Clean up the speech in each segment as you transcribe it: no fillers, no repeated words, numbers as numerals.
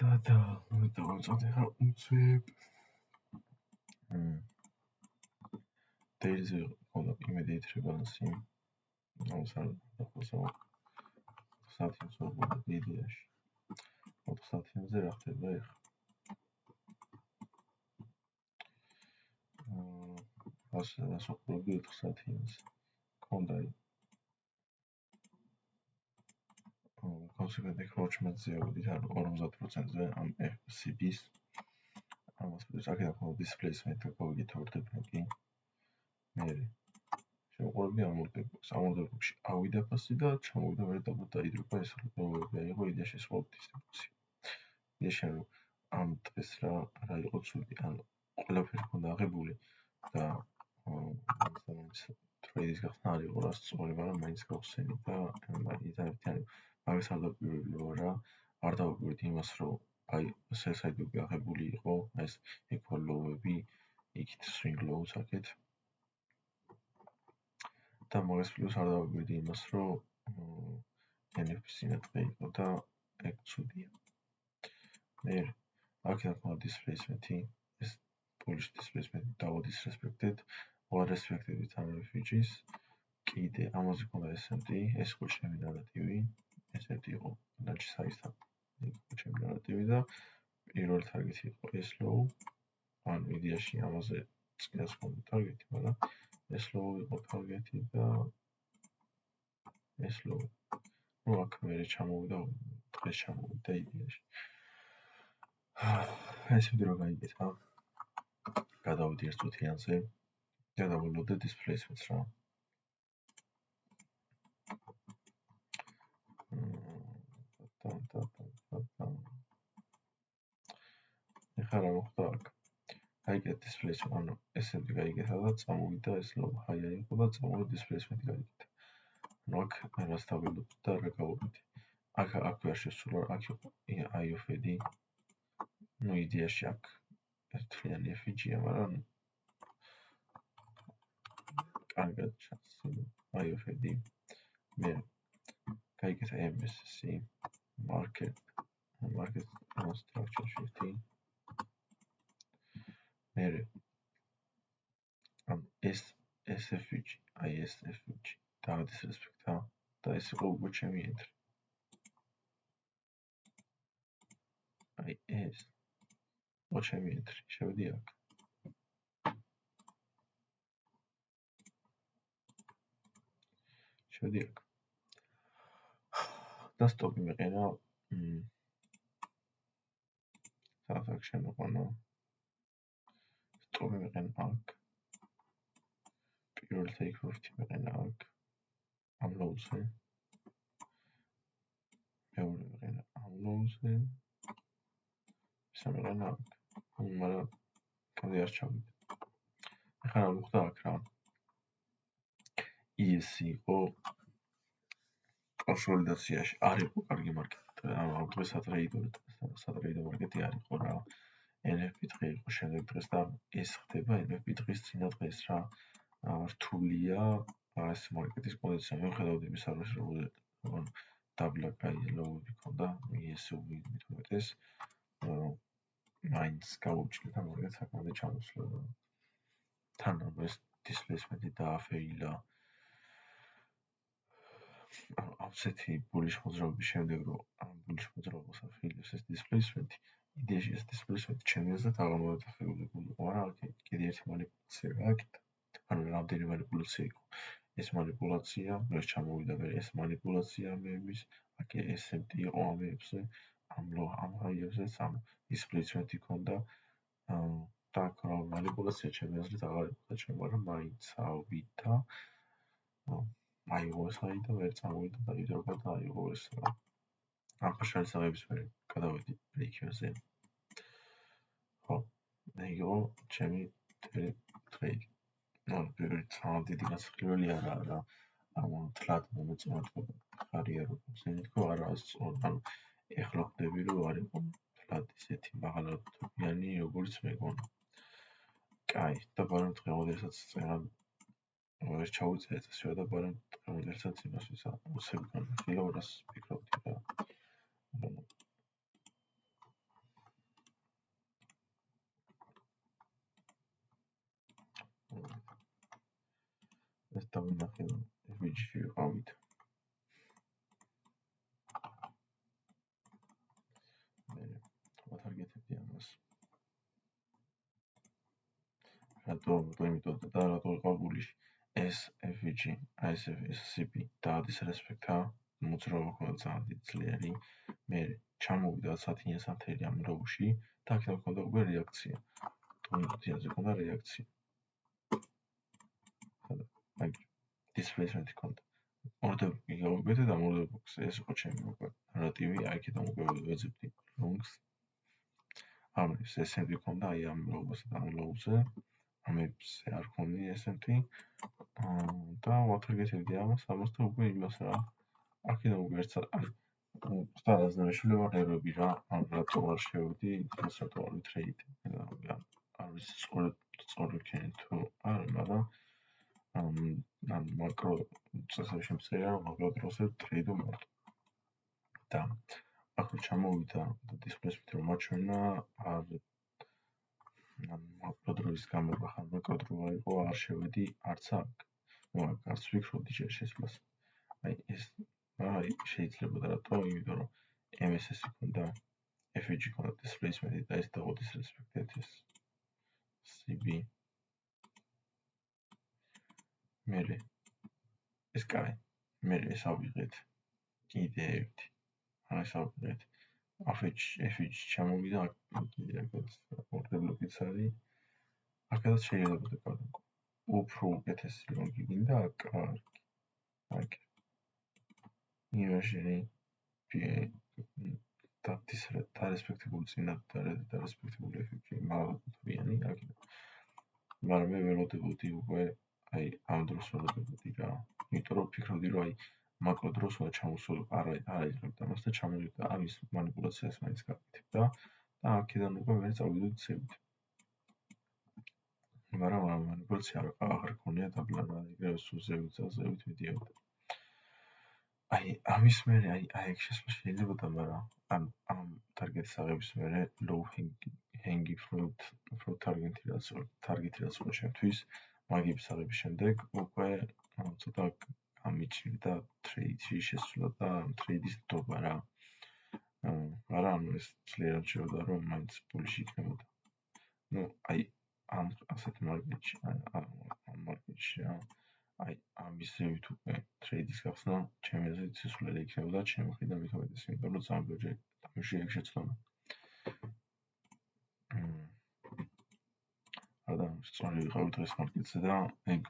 და უცებ Daisy on immediate rebalance also something so good idea. What something there after there. Also good settings. Conday. Consequent encroachment ზეოდი ან 50%-ზე ამ FCB-ს ამას აქედან ხოლმე displacement-ը გავიგეთორდება კი მე შეუყვები ამორდებებში ავიდა ფასი და ჩამოვიდა მე და დაიდროა ეს როლები აიღო იდეაში სხვა დისტრიბუცია იდეაში რომ ამ დღეს რა იყო ცუდი ან ყველაფერი ქონდა აღებული და ტრეიდის გახსნა არ იყო რა სწორი მაგრამ მაინც გავხსენი და იტანებთან მაგას არ დავკვირვებიო რა არ დავკვირვით იმას რომ აი sell-side-ები აღებული იყო ეს equal low-ები იქით swing low-ს აქეთ და მაგას პლუს არ დავკვირვით იმას რომ NFP სინათლე იყო და ეგ ცუდია მე აქედან ხმა displacement-ი ეს bullish displacement დავა disrespected or respected with an refugees კიდე ამაზე ხმა SMT ეს ხო ჩემი ნარატივი ესეთი იყო ნაჩი საისა იყო ჩემი ნარატივი და პირველი ტარგეტი იყო ეს low ან იდეაში ამაზე წინას ხონდა ტარგეტი მაგრამ ეს low იყო ტარგეტი და ეს low ну აქ მე ჩამოვიდა დღეს ჩამოვიდა იდეაში ეს ვიდეო გაიგეთა გადავიდი ერთ წუთიანზე და დავულოდე displacements რა ეხლა რა მოხდა აქ გაიგეთ displacement ანუ SMT გაიგეთა და წამოვიდა ეს low high იყო და წამოვიდა displacement გაიგეთა ანუ აქ რას დავულოდ და რა გავაკეთე აქ ვერ შესულა აქ იყო I of AD ну იდეაში აქ ერთიანი FG-ია მაგრამ კარგად ჩანს I of AD მე გაიგეთა MSC market structure shift მე ამ SFG ISFG და disrespect-ა და ეს იყო უკვე ჩემი entry აი ეს იყო ჩემი entry შევედი აქ და სტოპი მეყენა აქ შემოყვანა სტოპი მეყენა აქ პირველი take profit მეყენა აქ ამ low-ზე მეორე მეყენა ამ low-ზე სამეყენა აქ მაგრამ კადი არ ჩავიდა ეხლა რა მოხდა აქ რა ESC იყო კონსოლიდაციაში არ იყო კარგი მარკეტი ამ დღეს სატრეიდო მარკეტი არ იყო რა NFP დღე იყო შემდეგ დღეს და ეს ხდება NFP დღის წინა დღეს რა რთულია ეს მარკეტის პოზიცია მიუხედავად იმისა რომ დაბლა კაი ლოუები ქონდა ESC მithumetes მაინც გაუჩნდა მარკეტს საკმაოდ ჩამოსვლა თან ეს displacement-ი დააფეილა ასეთი bullish მოძრაობის შემდეგ რომ ამ bullish მოძრაობას αφეილებს ეს displacement იდეაში ეს displacement ჩემი აზრით აღმოჩენილი იყო მაგრამ აქ კიდე ერთი манипуляция გააკეთა ანუ რამდენი манипуляция იყო ეს манипуляция ეს ჩამოვიდა მე ეს манипуляция მეების აქ SMT იყო ამებზე ამ ჰაიებზე სამ displacement-ი ქონდა და აქ манипуляция ჩემი აზრით აღარ იყო ჩემ მაგრამ მაინც ავიდა აიღო საერთოდ ვერ წამოვიდა და იდრობა და აიღო ეს რა ამ ფაშალისაღების მე გადავედი ბრეიქებზე ხო აიღო ჩემი ტრეიდი ну პირველი დიდი გასაყიდველი არა რა ამ თლად მომეწონათქობა ხარია რომ ზენიტკო არა ანუ ეხლა ხვდები რომ არ იყო თლად ისეთი მაღალადობიანი როგორც მეგონა კაი და ბარემ დღევანდელსაც წეღან ვერ ჩავიწერე წესიო და ბარემ დღევანდელსაც იმას ვისა უსებგან ხილავრას ფიქრობდი რა ეს დავინახე, რომ FVG-ში ვიყავით. მე ვათარგეთებდი ამას. იმიტომ და რატო ვიყავ გულიში. ეს FVG, ეს CP და ადის რესპექტა მოძრაობა ქონდა ძალიან დიდი ძლიერი. მე ჩამოვიდა 10-1 ამ როუში და აქ მქონდა უკვე რეაქცია. თუნდაც მქონდა რეაქცია. აი displacement ქონდა. ორდები გავაკეთე და მორდებს ეს იყო ჩემი უკვე ნარატივი, აი კიდე უკვე ვეძებდი longs. ამის SMT ქონდა აი ამ როუბსა და ამ ლოუზე. ამებზე არ ქონია SMT. და ვათარგეთებდი ამას და უკვე იმას რა. აქედან უკვე ერთსა აი სტანდარტზე მეშლება ერები რა, ან რატო არ შევედი, ის რატო არ ვითრეიდე. არ ვიცი სწორი ქენი თუ არა, მაგრამ ან მაკრო წესები შემწერია, რომ მაგრო დროზე ტრეიდო მარტო. და აქ ჩამოვიდა და displacement რომ მაჩვენა, არ მაკრო დროის გამება ხან მაკრო დრო იყო, არ შევედი არც აქ. ნუ აქ არც ვიქრობდი შესვლას. აი ეს აი შეიძლება და რატო, იმიტომ რომ MSS ქონდა, FVG ქონდა displacement და ეს დაუდის respected ეს CB. მერე ეს კაი, მერე ეს ავიღეთ კიდე ერთი. ეს ავიღეთ FVG ჩამოვიდა კიდე ეგეთ ორდებლოკიც არის. აქედაც შეიძლება დაკარგო. უფრო უკეთესი ლონგი გინდა კარგი. აქ ინვერჟენი და respectable წინა და respectable FVG მაგალითობიანი აქ. მაგრამ მე ველოდებოდი უკვე აი ამ დროს ველოდებოდი რა. იმიტომ რომ ფიქრობდი რომ აი მაკრო დროს უნდა ჩამოსულიყო, არა იღებდა მას და ჩამოვიდა ამის манипуляციას მაინც გაკეთებდა და აქედან უკვე ვერ წავიდოდი ცებით. მაგრამ ამ манипуляცია აღარ ქონია დაბლანა, ეგრევე სულ ზევით მიდიოდა. აი ამის მერე აი ეგ შეიძლება, მაგრამ ამ ტარგეტის აღების მერე low hanging fruit target-ი რაც იყო ჩემთვის, მაგების აღების შემდეგ უკვე ცოტა გამიჩნდა ტრეიდში შესვლა და ტრეიდის ნდობა რა. მაგრამ ეს ძლიერად შევდა რომ მაინც პულიში იქნებოდა. ნუ აი ამ ასეთ მარკეტში, ამ მარკეტში რა. აი ამის ზევით უკვე ტრეიდის გახსნა ჩემი აზრით სისულელე იქნებოდა ჩემი მხრიდან მით უმეტეს, იმიტომ რომ ძალიან ბევრი დამშვია ეგ შეცდომა. და სწორი ვიყავი დღეს მარკეტზე და ეგ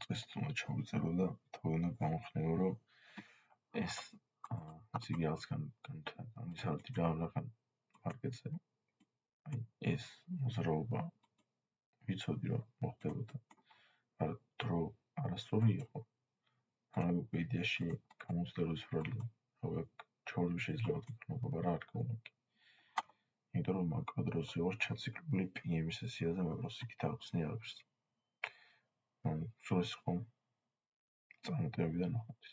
წეს უნდა ჩავიწერო და თავი უნდა გამოხსნიო, რომ ეს იგი რაღაც განვითარდი რა მარკეტზე. აი ეს მოძრაობა ვიცოდი რომ მოხდებოდა. არ დრო არასწორი იყო. მაგრამ უკვე იდეაში გამოცდილების პრობლემა. რა ჩაურები შეიძლება თქვა, მაგრამ არ გქონდა. იმიტომ რომ მაკრო დროზე ვარ ჩაციკლებული PM სესიაზე, მაგრამ იქით არ ხსნი არაფერს. სულ ეს იყო წარმატებებიდან ნახოთ.